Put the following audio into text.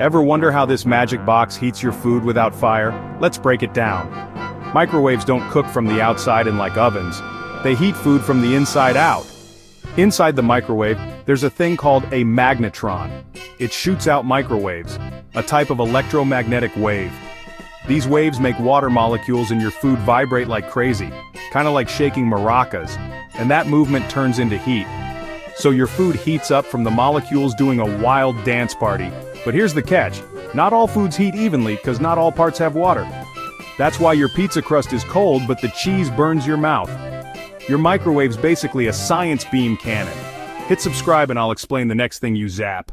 Ever wonder how this magic box heats your food without fire? Let's break it down. Microwaves don't cook from the outside in like ovens. They heat food from the inside out. Inside the microwave, there's a thing called a magnetron. It shoots out microwaves, a type of electromagnetic wave. These waves make water molecules in your food vibrate like crazy, kind of like shaking maracas, and that movement turns into heat. So your food heats up from the molecules doing a wild dance party. But here's the catch, not all foods heat evenly because not all parts have water. That's why your pizza crust is cold but the cheese burns your mouth. Your microwave's basically a science beam cannon. Hit subscribe and I'll explain the next thing you zap.